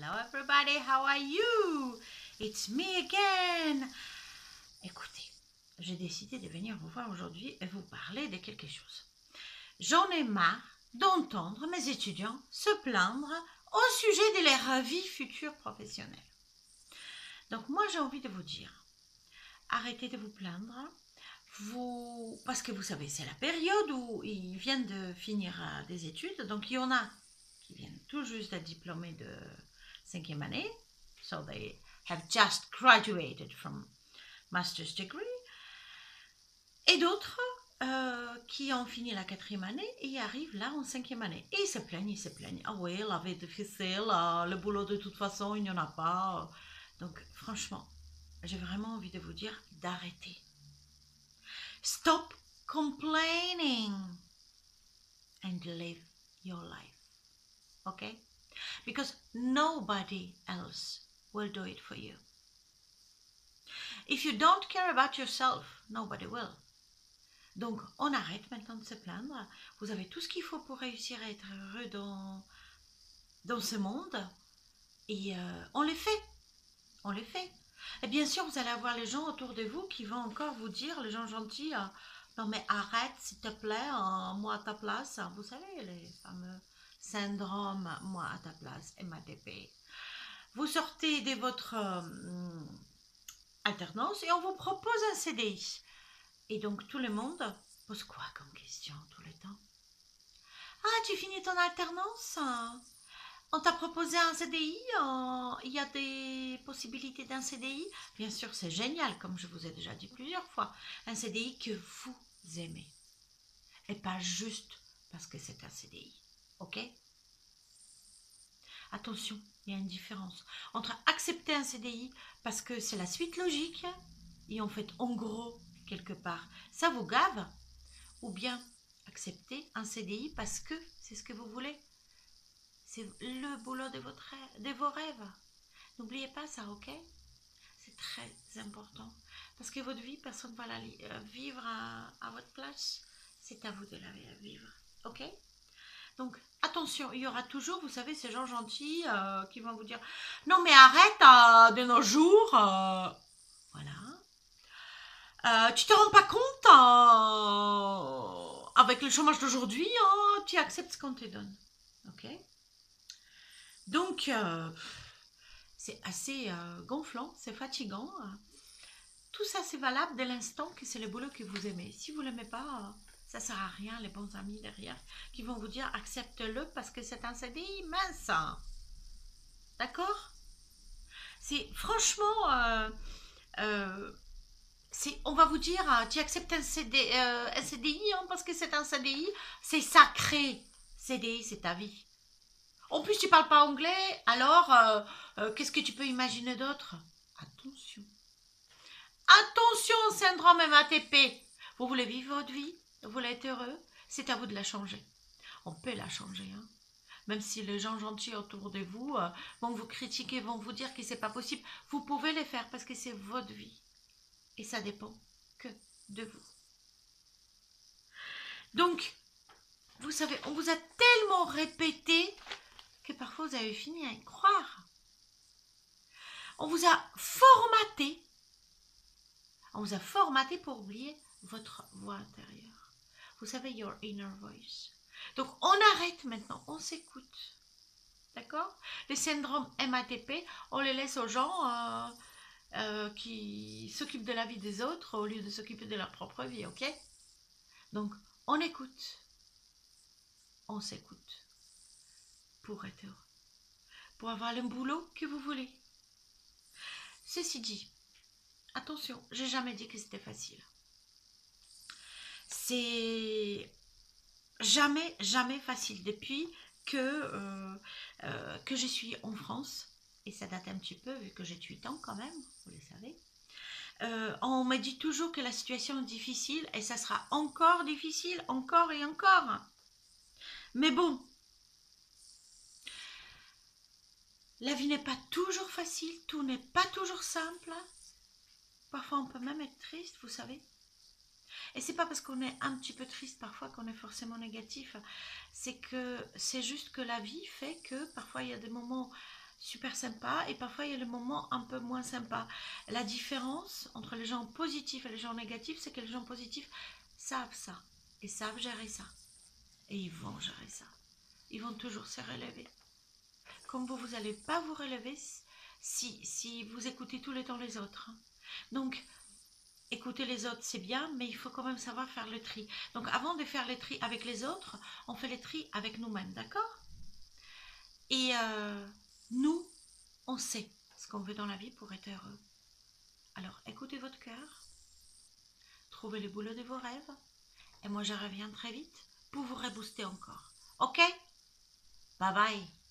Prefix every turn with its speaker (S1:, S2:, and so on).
S1: Hello everybody, how are you? It's me again. Écoutez, j'ai décidé de venir vous voir aujourd'hui et vous parler de quelque chose. J'en ai marre d'entendre mes étudiants se plaindre au sujet de leur vie future professionnelle. Donc moi j'ai envie de vous dire, arrêtez de vous plaindre. Parce que vous savez, c'est la période où ils viennent de finir des études, donc il y en a qui viennent tout juste d'être diplômés de 5e année, so they have just graduated from master's degree, et d'autres qui ont fini la 4e année et arrivent là en 5e année. Et ils se plaignent. Ah oui, la vie est difficile, le boulot de toute façon, il n'y en a pas. Donc franchement, j'ai vraiment envie de vous dire d'arrêter. Stop complaining and live your life, okay? Because nobody else will do it for you. If you don't care about yourself, nobody will. Donc, on arrête maintenant de se plaindre. Vous avez tout ce qu'il faut pour réussir à être heureux dans ce monde. Et on les fait. On les fait. Et bien sûr, vous allez avoir les gens autour de vous qui vont encore vous dire, les gens gentils, non mais arrête s'il te plaît, moi à ta place. Vous savez, les fameux syndromes, moi à ta place, MATP. Vous sortez de votre alternance et on vous propose un CDI. Et donc tout le monde pose quoi comme question tout le temps? Ah, tu finis ton alternance? On t'a proposé un CDI? Il y a des possibilités d'un CDI? Bien sûr, c'est génial, comme je vous ai déjà dit plusieurs fois. Un CDI que vous aimez. Et pas juste parce que c'est un CDI. Ok? Attention, il y a une différence entre accepter un CDI parce que c'est la suite logique et en fait, en gros, quelque part, ça vous gave, ou bien accepter un CDI parce que c'est ce que vous voulez. C'est le boulot de vos rêves. N'oubliez pas ça, ok? C'est très important. Parce que votre vie, personne ne va la vivre à votre place. C'est à vous de la vivre, ok? Donc, attention, il y aura toujours, vous savez, ces gens gentils qui vont vous dire « Non, mais arrête de nos jours voilà. Tu te rends pas compte avec le chômage d'aujourd'hui, tu acceptes ce qu'on te donne. » Ok? Donc, c'est assez gonflant, c'est fatigant. Tout ça, c'est valable dès l'instant que c'est le boulot que vous aimez. Si vous ne l'aimez pas, ça ne sert à rien, les bons amis derrière, qui vont vous dire accepte-le parce que c'est un CDI mince. D'accord? C'est franchement, on va vous dire, tu acceptes un CDI parce que c'est un CDI, c'est sacré. CDI, c'est ta vie. En plus, tu parles pas anglais, alors qu'est-ce que tu peux imaginer d'autre? Attention. Attention au syndrome MATP. Vous voulez vivre votre vie? Vous voulez être heureux? C'est à vous de la changer. On peut la changer, hein? Même si les gens gentils autour de vous vont vous critiquer, vont vous dire que c'est pas possible, vous pouvez les faire parce que c'est votre vie. Et ça dépend que de vous. Donc, vous savez, on vous a tellement répété que parfois vous avez fini à y croire. On vous a formaté. On vous a formaté pour oublier votre voix intérieure. Vous savez, your inner voice. Donc, on arrête maintenant, on s'écoute. D'accord? Les syndromes MATP, on les laisse aux gens qui s'occupent de la vie des autres au lieu de s'occuper de leur propre vie, ok? Donc, on écoute. On s'écoute. Pour être heureux. Pour avoir le boulot que vous voulez. Ceci dit, attention, j'ai jamais dit que c'était facile. C'est jamais, jamais facile. Depuis que je suis en France, et ça date un petit peu vu que j'ai 8 ans quand même, vous le savez, on me dit toujours que la situation est difficile et ça sera encore difficile, encore et encore. Mais bon, la vie n'est pas toujours facile, tout n'est pas toujours simple. Parfois on peut même être triste, vous savez. Et c'est pas parce qu'on est un petit peu triste parfois qu'on est forcément négatif. C'est juste que la vie fait que parfois il y a des moments super sympas et parfois il y a le moment un peu moins sympa. La différence entre les gens positifs et les gens négatifs, c'est que les gens positifs savent ça et savent gérer ça. Et ils vont gérer ça. Ils vont toujours se relever. Comme vous n'allez pas vous relever si vous écoutez tout le temps les autres. Donc, écouter les autres, c'est bien, mais il faut quand même savoir faire le tri. Donc, avant de faire le tri avec les autres, on fait le tri avec nous-mêmes, d'accord? Et nous, on sait ce qu'on veut dans la vie pour être heureux. Alors, écoutez votre cœur, trouvez le boulot de vos rêves, et moi, je reviens très vite pour vous rebooster encore. Ok? Bye bye!